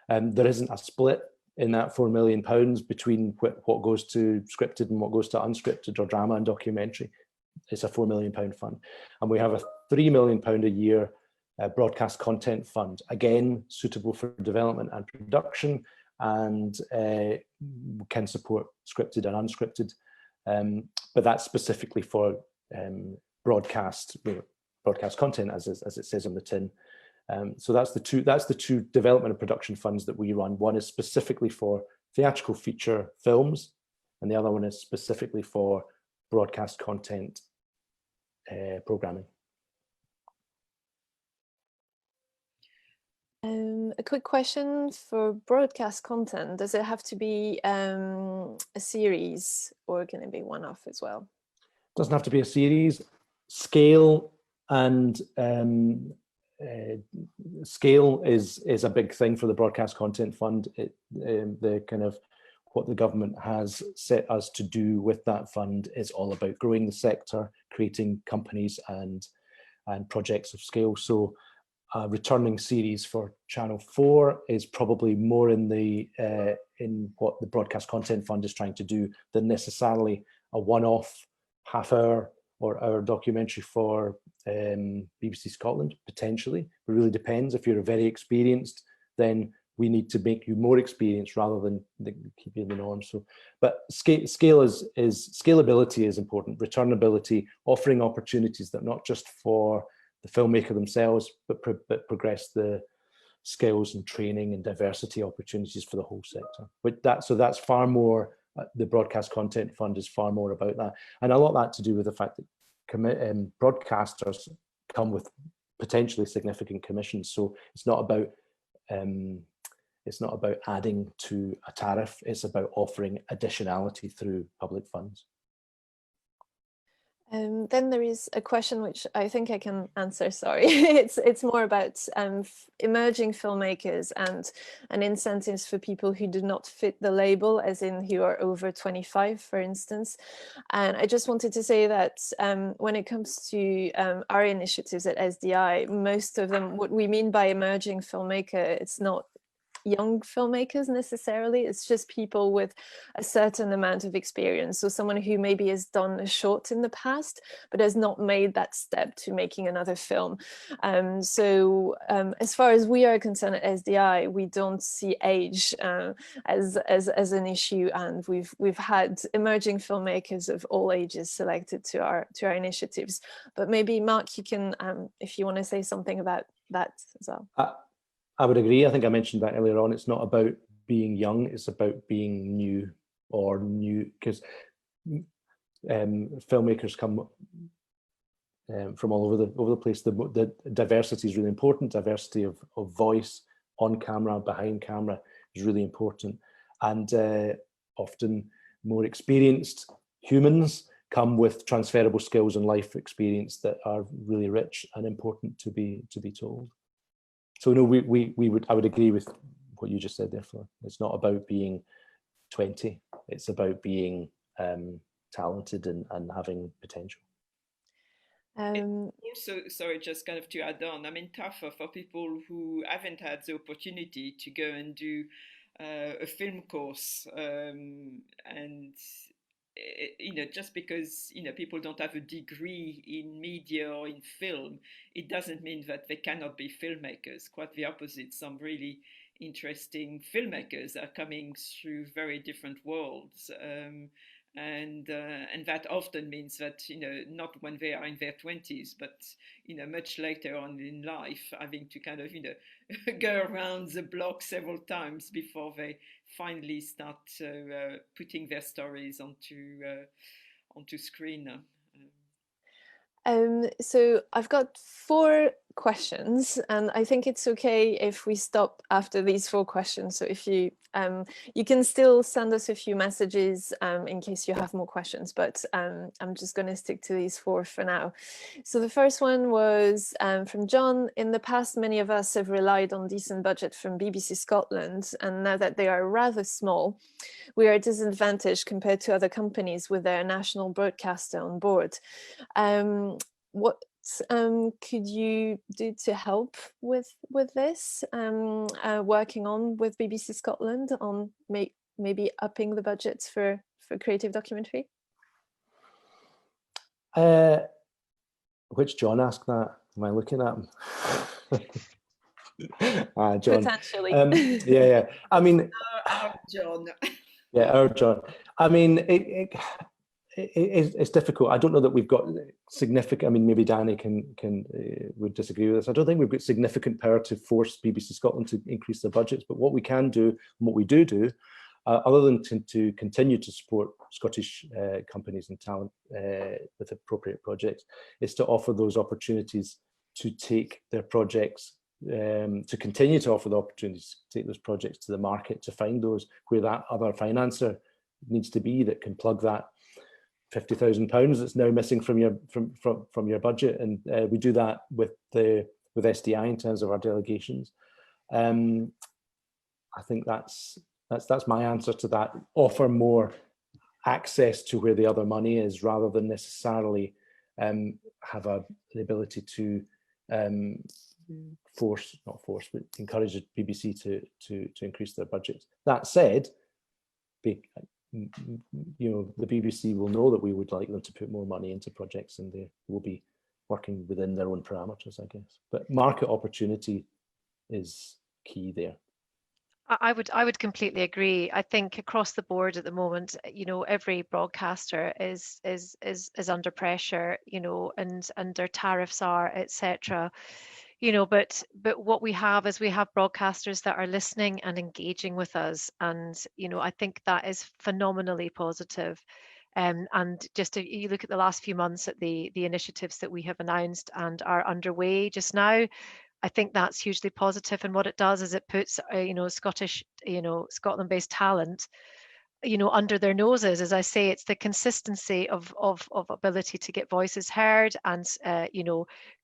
There isn't a split in that £4 million between what goes to scripted and what goes to unscripted or drama and documentary. It's a £4 million fund, and we have a £3 million a year broadcast content fund, again suitable for development and production, and can support scripted and unscripted, but that's specifically for broadcast content, as it says on the tin. So that's the two development and production funds that we run. One is specifically for theatrical feature films, and the other one is specifically for broadcast content programming. A quick question for broadcast content. Does it have to be a series, or can it be one-off as well? Doesn't have to be a series. Scale and scale is a big thing for the broadcast content fund. The kind of what the government has set us to do with that fund is all about growing the sector, creating companies and projects of scale. So a returning series for Channel 4 is probably more in what the broadcast content fund is trying to do than necessarily a one-off half-hour or hour documentary for BBC Scotland, potentially. It really depends. If you're very experienced, then we need to make you more experienced rather than keep you in the norm. So, but scalability is important. Returnability, offering opportunities that not just for the filmmaker themselves, but progress the skills and training and diversity opportunities for the whole sector. So that's far more. The broadcast content fund is far more about that, and a lot of that to do with the fact that broadcasters come with potentially significant commissions. So it's not about adding to a tariff. It's about offering additionality through public funds. Then there is a question which I think I can answer. Sorry, it's more about emerging filmmakers and incentives for people who do not fit the label, as in who are over 25, for instance. And I just wanted to say that when it comes to our initiatives at SDI, most of them, what we mean by emerging filmmaker, it's not young filmmakers necessarily. It's just people with a certain amount of experience. So someone who maybe has done a short in the past, but has not made that step to making another film. As far as we are concerned at SDI, we don't see age as an issue, and we've had emerging filmmakers of all ages selected to our initiatives. But maybe Mark, you can, if you want to say something about that as well. I would agree. I think I mentioned that earlier on. It's not about being young, it's about being new, because filmmakers come from all over the place. The diversity is really important. Diversity of voice, on camera, behind camera, is really important. And often more experienced humans come with transferable skills and life experience that are really rich and important to be told. So no, I would agree with what you just said there, Fleur. It's not about being 20. It's about being talented and having potential. Also, sorry, just kind of to add on, I mean, tougher for people who haven't had the opportunity to go and do a film course, and just because people don't have a degree in media or in film, it doesn't mean that they cannot be filmmakers. Quite the opposite. Some really interesting filmmakers are coming through very different worlds, and that often means that not when they are in their 20s, but much later on in life, having to kind of go around the block several times before they finally start putting their stories onto screen. So I've got 4 questions, and I think it's okay if we stop after these 4 questions. So if you can still send us a few messages in case you have more questions, but I'm just going to stick to these 4 for now. So the first one was from John. In the past, many of us have relied on decent budget from BBC Scotland, and now that they are rather small, we are disadvantaged compared to other companies with their national broadcaster on board. What could you do to help with this, working on with BBC Scotland on maybe upping the budgets for creative documentary? Which John asked that? Am I looking at him? John. Potentially. Yeah. I mean, our John. Yeah, our John. I mean, it's difficult. I don't know that we've got significant. I mean, maybe Dani would disagree with this. I don't think we've got significant power to force BBC Scotland to increase their budgets. But what we can do, and what we do, other than to continue to support Scottish companies and talent with appropriate projects, is to offer those opportunities to take their projects. To continue to offer the opportunities to take those projects to the market, to find those where that other financer needs to be that can plug that £50,000 that's now missing from your budget, and we do that with SDI in terms of our delegations. I think that's my answer to that. Offer more access to where the other money is, rather than necessarily have the ability to encourage the BBC to increase their budgets. That said, the BBC will know that we would like them to put more money into projects, and they will be working within their own parameters, I guess. But market opportunity is key there. I would completely agree. I think across the board at the moment, every broadcaster is under pressure, and their tariffs are, etc. But what we have is we have broadcasters that are listening and engaging with us, and I think that is phenomenally positive. And just you look at the last few months at the initiatives that we have announced and are underway just now, I think that's hugely positive. And what it does is it puts Scottish, Scotland-based talent under their noses. As I say, it's the consistency of ability to get voices heard, and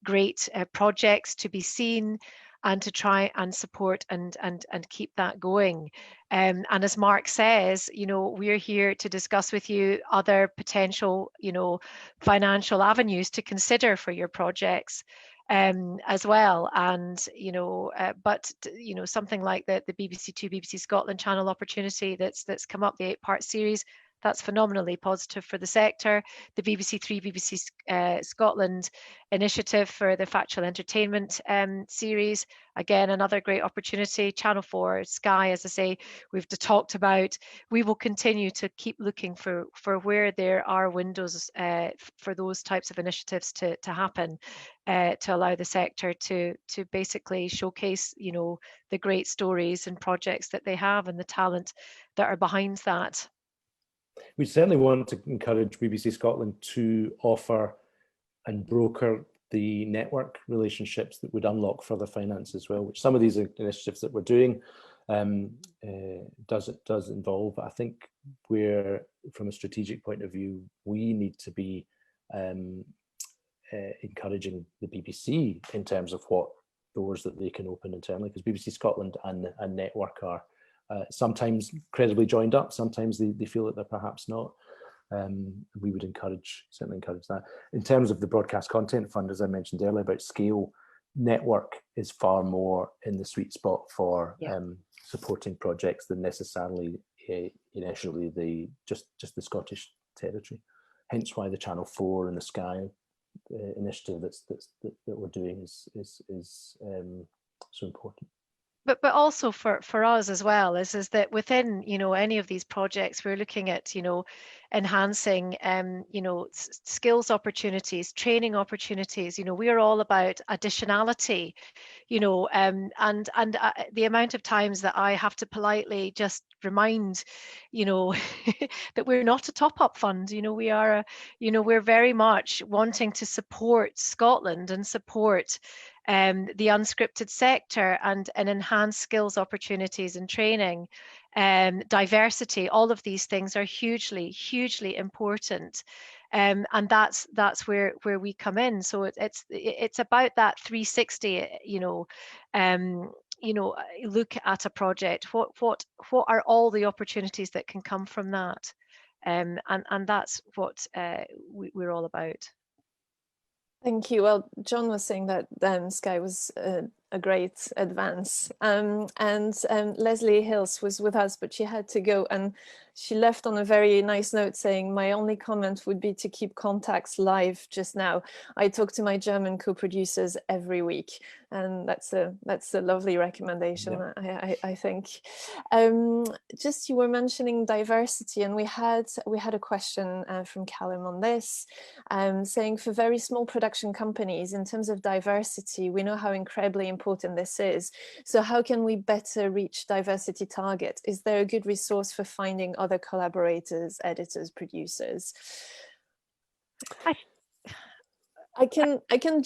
great projects to be seen, and to try and support and keep that going. And as Mark says, we're here to discuss with you other potential financial avenues to consider for your projects. as well. And but something like the BBC Two, BBC Scotland channel opportunity that's come up, the 8-part series, that's phenomenally positive for the sector. The BBC Three, BBC Scotland initiative for the factual entertainment series, again, another great opportunity. Channel 4, Sky, as I say, we've talked about. We will continue to keep looking for where there are windows for those types of initiatives to happen, to allow the sector to basically showcase, the great stories and projects that they have and the talent that are behind that. We certainly want to encourage BBC Scotland to offer and broker the network relationships that would unlock further finance as well, which some of these initiatives that we're doing does involve. I think we're, from a strategic point of view, we need to be encouraging the BBC in terms of what doors that they can open internally, because BBC Scotland and network are sometimes credibly joined up, sometimes they feel that they're perhaps not. We would certainly encourage that. In terms of the Broadcast Content Fund, as I mentioned earlier about scale, network is far more in the sweet spot for supporting projects than necessarily initially just the Scottish territory. Hence why the Channel 4 and the Sky initiative that we're doing is so important. But also for us as well is that within any of these projects, we're looking at enhancing skills opportunities, training opportunities. We are all about additionality, and the amount of times that I have to politely just remind that we're not a top-up fund. We are we're very much wanting to support Scotland and support the unscripted sector and enhance skills opportunities and training, diversity. All of these things are hugely important, and that's where we come in. So it's about that 360. Look at a project. What are all the opportunities that can come from that, and that's what we're all about. Thank you. Well, John was saying that Sky was a great advance, and Leslie Hills was with us, but she had to go, and she left on a very nice note saying, "My only comment would be to keep contacts live just now. I talk to my German co-producers every week," and that's a lovely recommendation. Yeah. I think. Just, you were mentioning diversity, and we had a question from Callum on this, saying, for very small production companies, in terms of diversity, we know how incredibly important this is. So how can we better reach diversity target? Is there a good resource for finding other collaborators, editors, producers? I can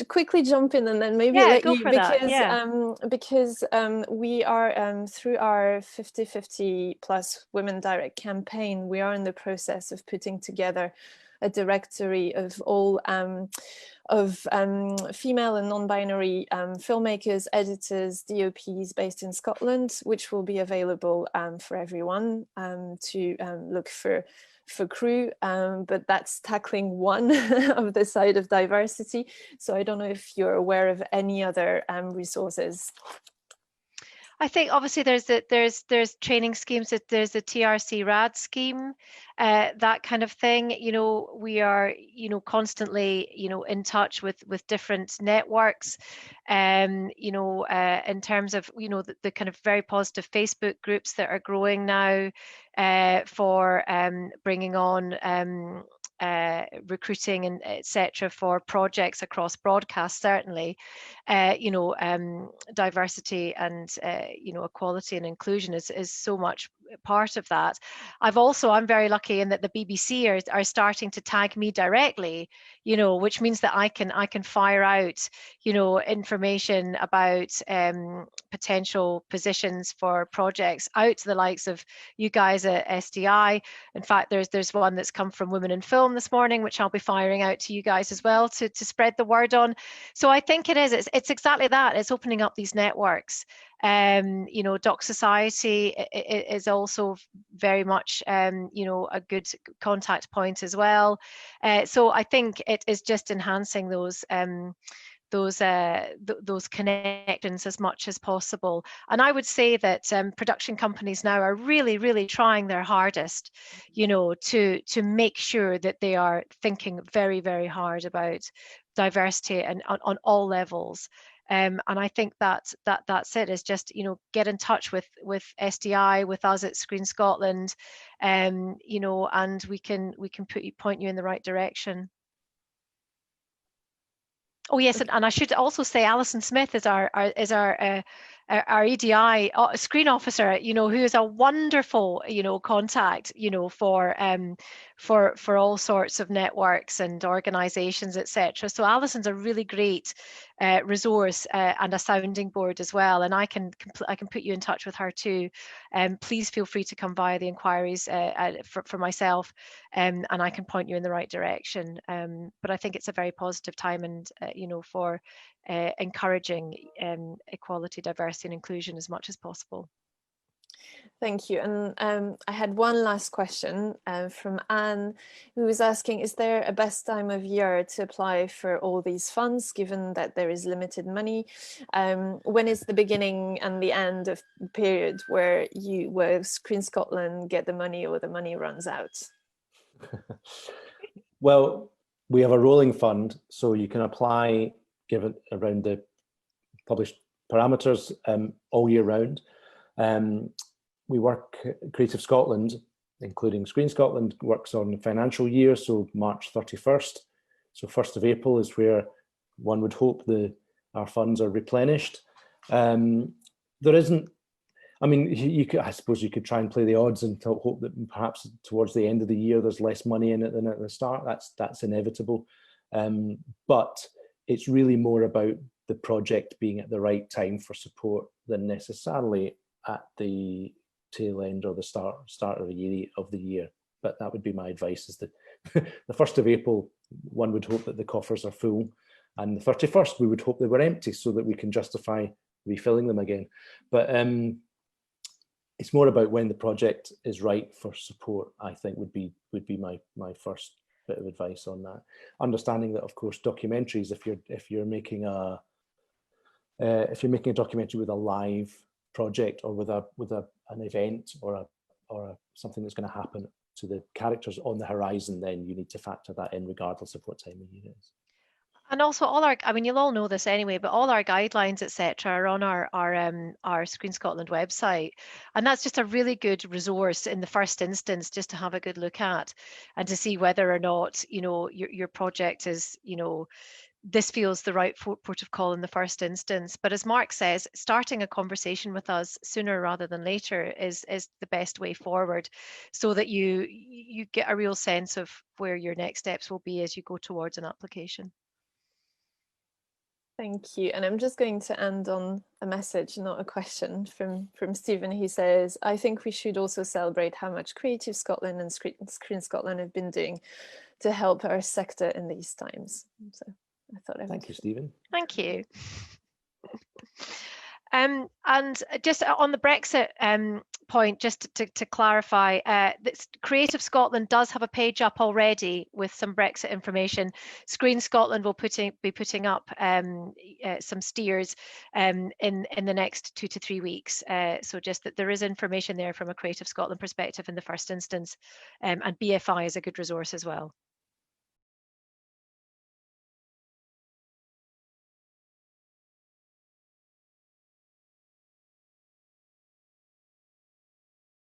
quickly jump in and then maybe let you, because we are through our 50/50 plus Women Direct campaign, we are in the process of putting together a directory of all female and non-binary filmmakers, editors, DOPs based in Scotland, which will be available for everyone to look for crew, but that's tackling one of the side of diversity. So I don't know if you're aware of any other resources. I think obviously there's training schemes, that there's a TRC RAD scheme, that kind of thing. We are constantly in touch with different networks, in terms of the kind of very positive Facebook groups that are growing now for bringing on recruiting and etc. for projects across broadcast. Certainly, diversity and equality and inclusion is so much part of that. I'm very lucky in that the BBC are starting to tag me directly, which means that I can fire out information about potential positions for projects out to the likes of you guys at SDI. In fact, there's one that's come from Women in Film this morning, which I'll be firing out to you guys as well to spread the word on. So I think it's exactly that. It's opening up these networks. Doc Society is also very much a good contact point as well. So I think it is just enhancing those connections as much as possible. And I would say that production companies now are really trying their hardest, to make sure that they are thinking very hard about diversity and on all levels. And I think that's it, is just, get in touch with SDI, with us at Screen Scotland, and we can point you in the right direction. Oh yes, and I should also say Allison Smith is our EDI screen officer, who is a wonderful, contact, for all sorts of networks and organisations, etc. So Alison's a really great resource and a sounding board as well, and I can put you in touch with her too. Please feel free to come via the inquiries for myself, and I can point you in the right direction. But I think it's a very positive time, and for encouraging equality, diversity and inclusion as much as possible. Thank you. And I had one last question from Anne, who was asking, is there a best time of year to apply for all these funds, given that there is limited money? When is the beginning and the end of the period where Screen Scotland get the money, or the money runs out? Well, we have a rolling fund, so you can apply given around the published parameters all year round. We work, Creative Scotland, including Screen Scotland, works on financial year, so March 31st. So 1st of April is where one would hope our funds are replenished. There isn't, I mean, I suppose you could try and play the odds and hope that perhaps towards the end of the year there's less money in it than at the start. That's inevitable. But it's really more about the project being at the right time for support than necessarily at the tail end or the start of the year. But that would be my advice, is that the 1st of April, one would hope that the coffers are full, and the 31st, we would hope they were empty so that we can justify refilling them again. But it's more about when the project is right for support, I think would be my first bit of advice on that. Understanding that, of course, documentaries, if you're making a documentary with a live project, or with an event or something that's going to happen to the characters on the horizon, then you need to factor that in regardless of what time of year it is. And also I mean, you'll all know this anyway, but all our guidelines, etc., are on our Screen Scotland website. And that's just a really good resource in the first instance, just to have a good look at, and to see whether or not, your project is, this feels the right port of call in the first instance. But as Mark says, starting a conversation with us sooner rather than later is the best way forward, so that you get a real sense of where your next steps will be as you go towards an application. Thank you. And I'm just going to end on a message, not a question, from Stephen. He says, I think we should also celebrate how much Creative Scotland and Screen Scotland have been doing to help our sector in these times. So I thought Thank you, Stephen. Thank you. And just on the Brexit point, just to clarify, Creative Scotland does have a page up already with some Brexit information. Screen Scotland will be putting up some steers in the next 2 to 3 weeks. So just that there is information there from a Creative Scotland perspective in the first instance, and BFI is a good resource as well.